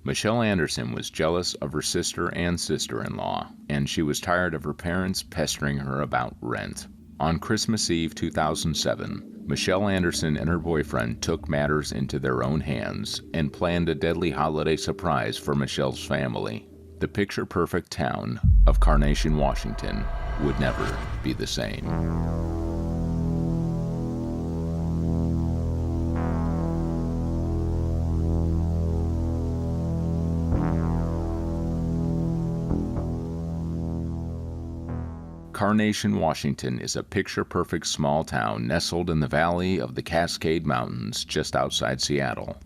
Michelle Anderson was jealous of her sister and sister-in-law, and she was tired of her parents pestering her about rent. On Christmas Eve 2007, Michelle Anderson and her boyfriend took matters into their own hands and planned a deadly holiday surprise for Michelle's family. The picture-perfect town of Carnation, Washington would never be the same. Carnation, Washington is a picture-perfect small town nestled in the valley of the Cascade Mountains just outside Seattle.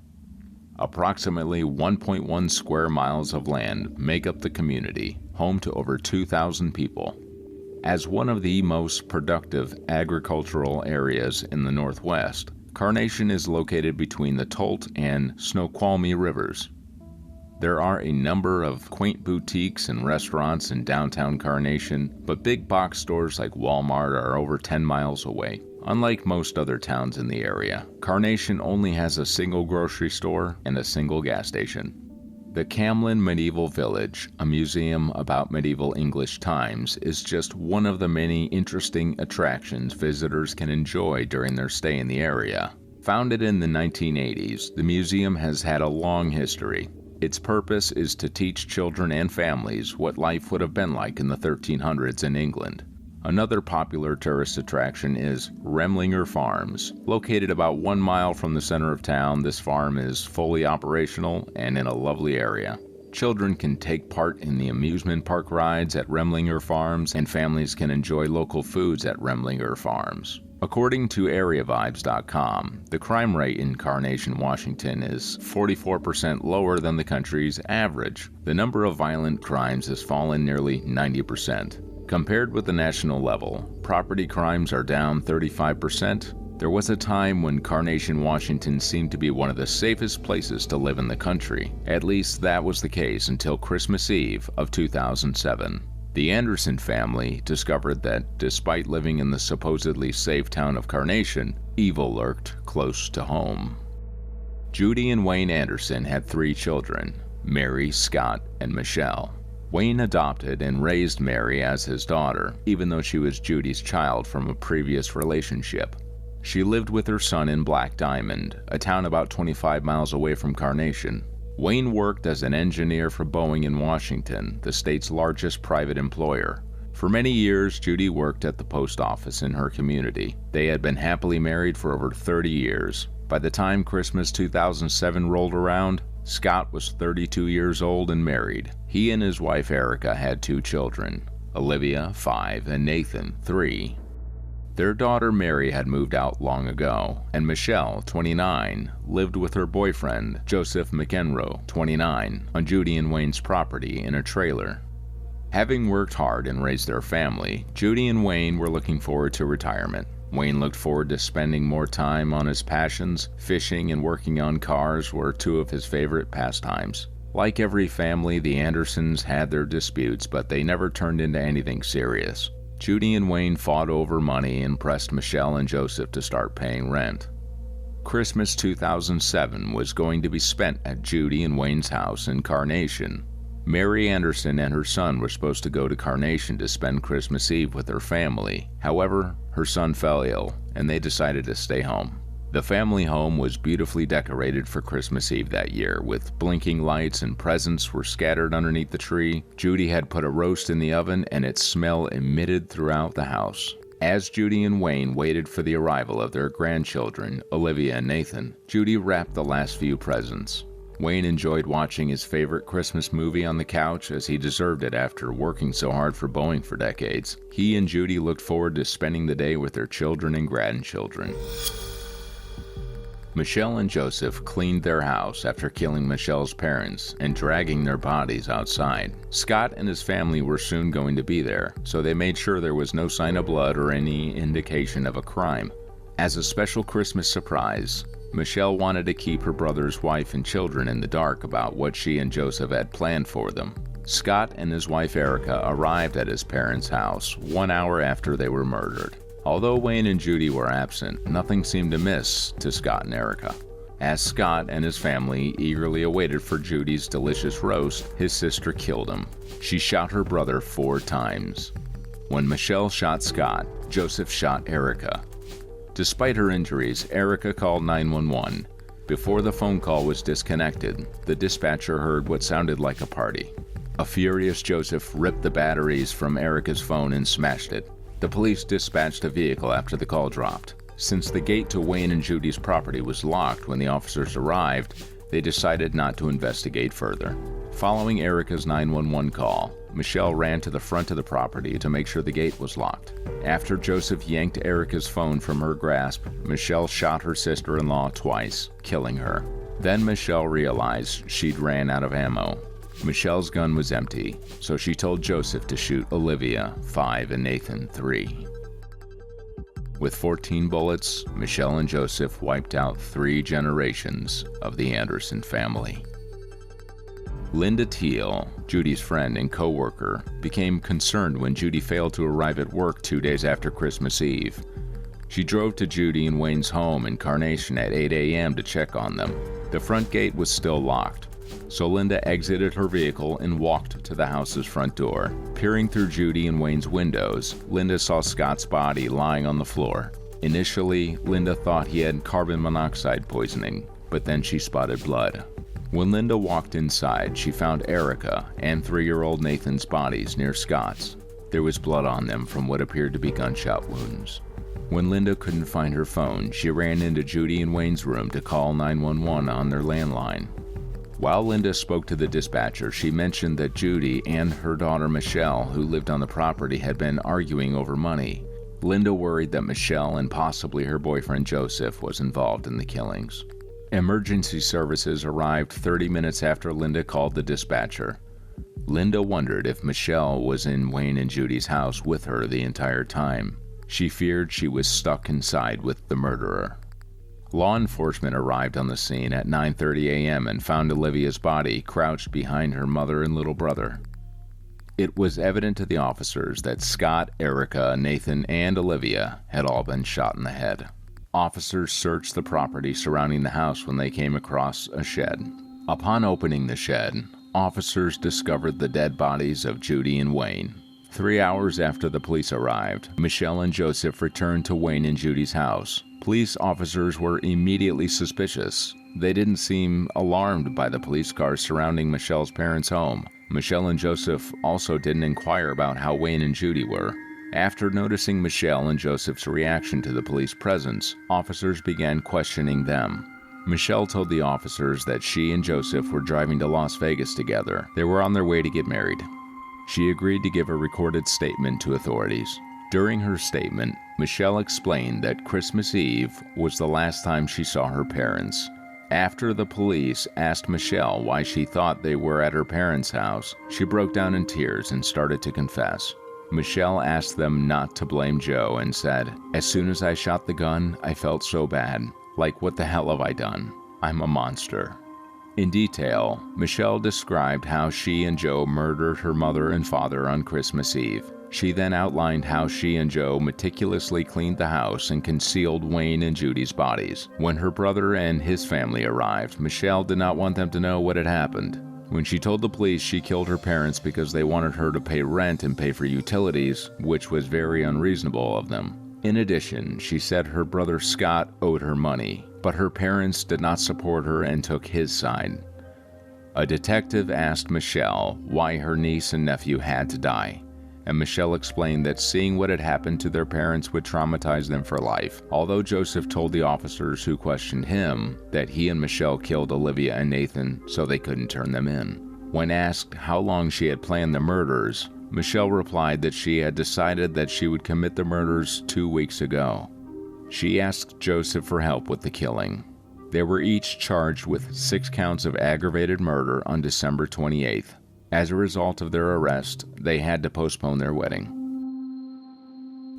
Approximately 1.1 square miles of land make up the community, home to over 2,000 people. As one of the most productive agricultural areas in the Northwest, Carnation is located between the Tolt and Snoqualmie rivers. There are a number of quaint boutiques and restaurants in downtown Carnation, but big box stores like Walmart are over 10 miles away. Unlike most other towns in the area, Carnation only has a single grocery store and a single gas station. The Camlin Medieval Village, a museum about medieval English times, is just one of the many interesting attractions visitors can enjoy during their stay in the area. Founded in the 1980s, the museum has had a long history. Its purpose is to teach children and families what life would have been like in the 1300s in England. Another popular tourist attraction is Remlinger Farms. Located about 1 mile from the center of town, this farm is fully operational and in a lovely area. Children can take part in the amusement park rides at Remlinger Farms, and families can enjoy local foods at Remlinger Farms. According to AreaVibes.com, the crime rate in Carnation, Washington is 44% lower than the country's average. The number of violent crimes has fallen nearly 90%. Compared with the national level, property crimes are down 35%. There was a time when Carnation, Washington seemed to be one of the safest places to live in the country. At least that was the case until Christmas Eve of 2007. The Anderson family discovered that despite living in the supposedly safe town of Carnation, evil lurked close to home. Judy and Wayne Anderson had 3 children, Mary, Scott, and Michelle. Wayne adopted and raised Mary as his daughter, even though she was Judy's child from a previous relationship. She lived with her son in Black Diamond, a town about 25 miles away from Carnation. Wayne worked as an engineer for Boeing in Washington, the state's largest private employer. For many years, Judy worked at the post office in her community. They had been happily married for over 30 years. By the time Christmas 2007 rolled around, Scott was 32 years old and married. He and his wife Erica had 2 children, Olivia, 5, and Nathan, 3. Their daughter Mary had moved out long ago, and Michelle, 29, lived with her boyfriend, Joseph McEnroe, 29, on Judy and Wayne's property in a trailer. Having worked hard and raised their family, Judy and Wayne were looking forward to retirement. Wayne looked forward to spending more time on his passions. Fishing and working on cars were 2 of his favorite pastimes. Like every family, the Andersons had their disputes, but they never turned into anything serious. Judy and Wayne fought over money and pressed Michelle and Joseph to start paying rent. Christmas 2007 was going to be spent at Judy and Wayne's house in Carnation. Mary Anderson and her son were supposed to go to Carnation to spend Christmas Eve with her family. However, her son fell ill, and they decided to stay home. The family home was beautifully decorated for Christmas Eve that year, with blinking lights and presents were scattered underneath the tree. Judy had put a roast in the oven, and its smell emitted throughout the house. As Judy and Wayne waited for the arrival of their grandchildren, Olivia and Nathan, Judy wrapped the last few presents. Wayne enjoyed watching his favorite Christmas movie on the couch, as he deserved it after working so hard for Boeing for decades. He and Judy looked forward to spending the day with their children and grandchildren. Michelle and Joseph cleaned their house after killing Michelle's parents and dragging their bodies outside. Scott and his family were soon going to be there, so they made sure there was no sign of blood or any indication of a crime. As a special Christmas surprise, Michelle wanted to keep her brother's wife and children in the dark about what she and Joseph had planned for them. Scott and his wife Erica arrived at his parents' house 1 hour after they were murdered. Although Wayne and Judy were absent, nothing seemed amiss to Scott and Erica. As Scott and his family eagerly awaited for Judy's delicious roast, his sister killed him. She shot her brother 4 times. When Michelle shot Scott, Joseph shot Erica. Despite her injuries, Erica called 911. Before the phone call was disconnected, the dispatcher heard what sounded like a party. A furious Joseph ripped the batteries from Erica's phone and smashed it. The police dispatched a vehicle after the call dropped. Since the gate to Wayne and Judy's property was locked when the officers arrived, they decided not to investigate further. Following Erica's 911 call, Michelle ran to the front of the property to make sure the gate was locked. After Joseph yanked Erica's phone from her grasp, Michelle shot her sister-in-law twice, killing her. Then Michelle realized she'd ran out of ammo. Michelle's gun was empty, so she told Joseph to shoot Olivia 5 and Nathan 3. With 14 bullets, Michelle and Joseph wiped out 3 generations of the Anderson family. Linda Teal, Judy's friend and co-worker, became concerned when Judy failed to arrive at work 2 days after Christmas Eve. She drove to Judy and Wayne's home in Carnation at 8 a.m. to check on them. The front gate was still locked, so Linda exited her vehicle and walked to the house's front door. Peering through Judy and Wayne's windows, Linda saw Scott's body lying on the floor. Initially, Linda thought he had carbon monoxide poisoning, but then she spotted blood. When Linda walked inside, she found Erica and 3-year-old Nathan's bodies near Scott's. There was blood on them from what appeared to be gunshot wounds. When Linda couldn't find her phone, she ran into Judy and Wayne's room to call 911 on their landline. While Linda spoke to the dispatcher, she mentioned that Judy and her daughter Michelle, who lived on the property, had been arguing over money. Linda worried that Michelle and possibly her boyfriend Joseph was involved in the killings. Emergency services arrived 30 minutes after Linda called the dispatcher. Linda wondered if Michelle was in Wayne and Judy's house with her the entire time. She feared she was stuck inside with the murderer. Law enforcement arrived on the scene at 9:30 a.m. and found Olivia's body crouched behind her mother and little brother. It was evident to the officers that Scott, Erica, Nathan, and Olivia had all been shot in the head. Officers searched the property surrounding the house when they came across a shed. Upon opening the shed, officers discovered the dead bodies of Judy and Wayne. 3 hours after the police arrived, Michelle and Joseph returned to Wayne and Judy's house. Police officers were immediately suspicious. They didn't seem alarmed by the police cars surrounding Michelle's parents' home. Michelle and Joseph also didn't inquire about how Wayne and Judy were. After noticing Michelle and Joseph's reaction to the police presence, officers began questioning them. Michelle told the officers that she and Joseph were driving to Las Vegas together. They were on their way to get married. She agreed to give a recorded statement to authorities. During her statement, Michelle explained that Christmas Eve was the last time she saw her parents. After the police asked Michelle why she thought they were at her parents' house, she broke down in tears and started to confess. Michelle asked them not to blame Joe and said, "As soon as I shot the gun, I felt so bad. Like, what the hell have I done? I'm a monster." In detail, Michelle described how she and Joe murdered her mother and father on Christmas Eve. She then outlined how she and Joe meticulously cleaned the house and concealed Wayne and Judy's bodies. When her brother and his family arrived, Michelle did not want them to know what had happened. When she told the police she killed her parents because they wanted her to pay rent and pay for utilities, which was very unreasonable of them. In addition, she said her brother Scott owed her money, but her parents did not support her and took his side. A detective asked Michelle why her niece and nephew had to die, and Michelle explained that seeing what had happened to their parents would traumatize them for life, although Joseph told the officers who questioned him that he and Michelle killed Olivia and Nathan so they couldn't turn them in. When asked how long she had planned the murders, Michelle replied that she had decided that she would commit the murders 2 weeks ago. She asked Joseph for help with the killing. They were each charged with 6 counts of aggravated murder on December 28th. As a result of their arrest, they had to postpone their wedding.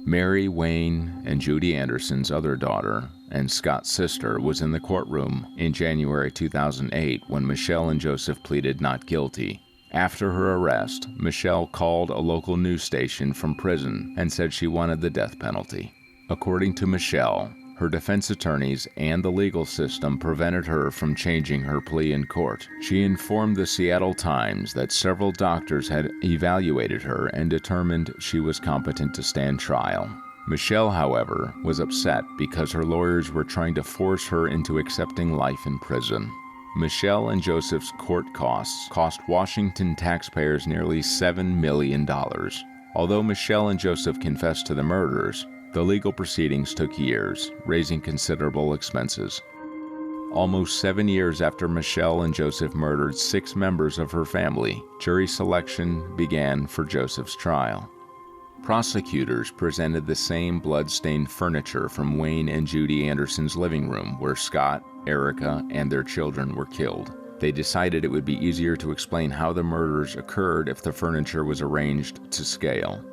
Mary, Wayne, and Judy Anderson's other daughter, and Scott's sister, was in the courtroom in January 2008 when Michelle and Joseph pleaded not guilty. After her arrest, Michelle called a local news station from prison and said she wanted the death penalty. According to Michelle, Her defense attorneys and the legal system prevented her from changing her plea in court. She informed the Seattle Times that several doctors had evaluated her and determined she was competent to stand trial. Michelle, however, was upset because her lawyers were trying to force her into accepting life in prison. Michelle and Joseph's court costs cost Washington taxpayers nearly $7 million. Although Michelle and Joseph confessed to the murders, the legal proceedings took years, raising considerable expenses. Almost 7 years after Michelle and Joseph murdered 6 members of her family, jury selection began for Joseph's trial. Prosecutors presented the same blood-stained furniture from Wayne and Judy Anderson's living room where Scott, Erica, and their children were killed. They decided it would be easier to explain how the murders occurred if the furniture was arranged to scale.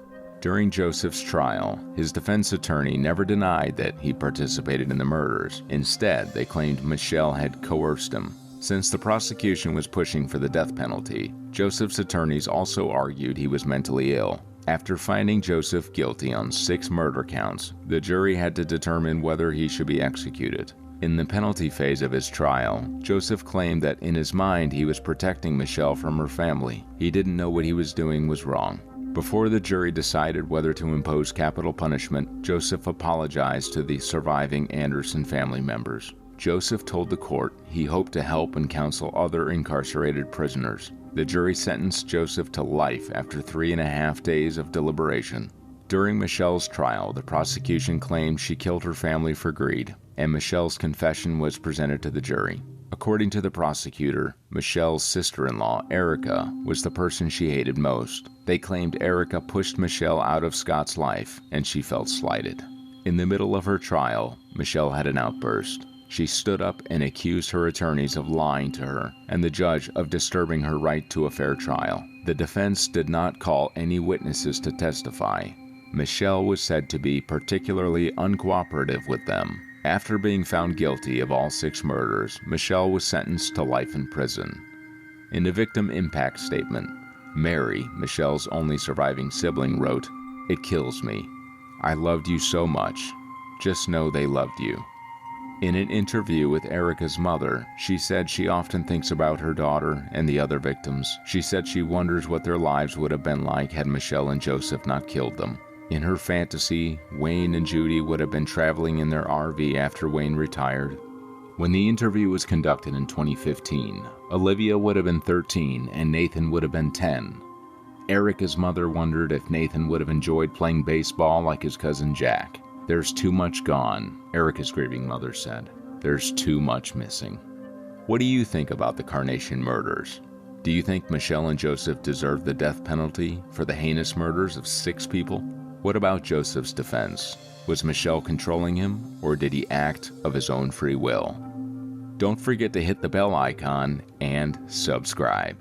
During Joseph's trial, his defense attorney never denied that he participated in the murders. Instead, they claimed Michelle had coerced him. Since the prosecution was pushing for the death penalty, Joseph's attorneys also argued he was mentally ill. After finding Joseph guilty on 6 murder counts, the jury had to determine whether he should be executed. In the penalty phase of his trial, Joseph claimed that in his mind he was protecting Michelle from her family. He didn't know what he was doing was wrong. Before the jury decided whether to impose capital punishment, Joseph apologized to the surviving Anderson family members. Joseph told the court he hoped to help and counsel other incarcerated prisoners. The jury sentenced Joseph to life after 3.5 days of deliberation. During Michelle's trial, the prosecution claimed she killed her family for greed, and Michelle's confession was presented to the jury. According to the prosecutor, Michelle's sister-in-law, Erica, was the person she hated most. They claimed Erica pushed Michelle out of Scott's life, and she felt slighted. In the middle of her trial, Michelle had an outburst. She stood up and accused her attorneys of lying to her, and the judge of disturbing her right to a fair trial. The defense did not call any witnesses to testify. Michelle was said to be particularly uncooperative with them. After being found guilty of all 6 murders, Michelle was sentenced to life in prison. In a victim impact statement, Mary, Michelle's only surviving sibling, wrote, "It kills me. I loved you so much. Just know they loved you." In an interview with Erica's mother, she said she often thinks about her daughter and the other victims. She said she wonders what their lives would have been like had Michelle and Joseph not killed them. In her fantasy, Wayne and Judy would have been traveling in their RV after Wayne retired. When the interview was conducted in 2015, Olivia would have been 13 and Nathan would have been 10. Erica's mother wondered if Nathan would have enjoyed playing baseball like his cousin Jack. "There's too much gone," Erica's grieving mother said. "There's too much missing." What do you think about the Carnation murders? Do you think Michelle and Joseph deserved the death penalty for the heinous murders of 6 people? What about Joseph's defense? Was Michelle controlling him, or did he act of his own free will? Don't forget to hit the bell icon and subscribe.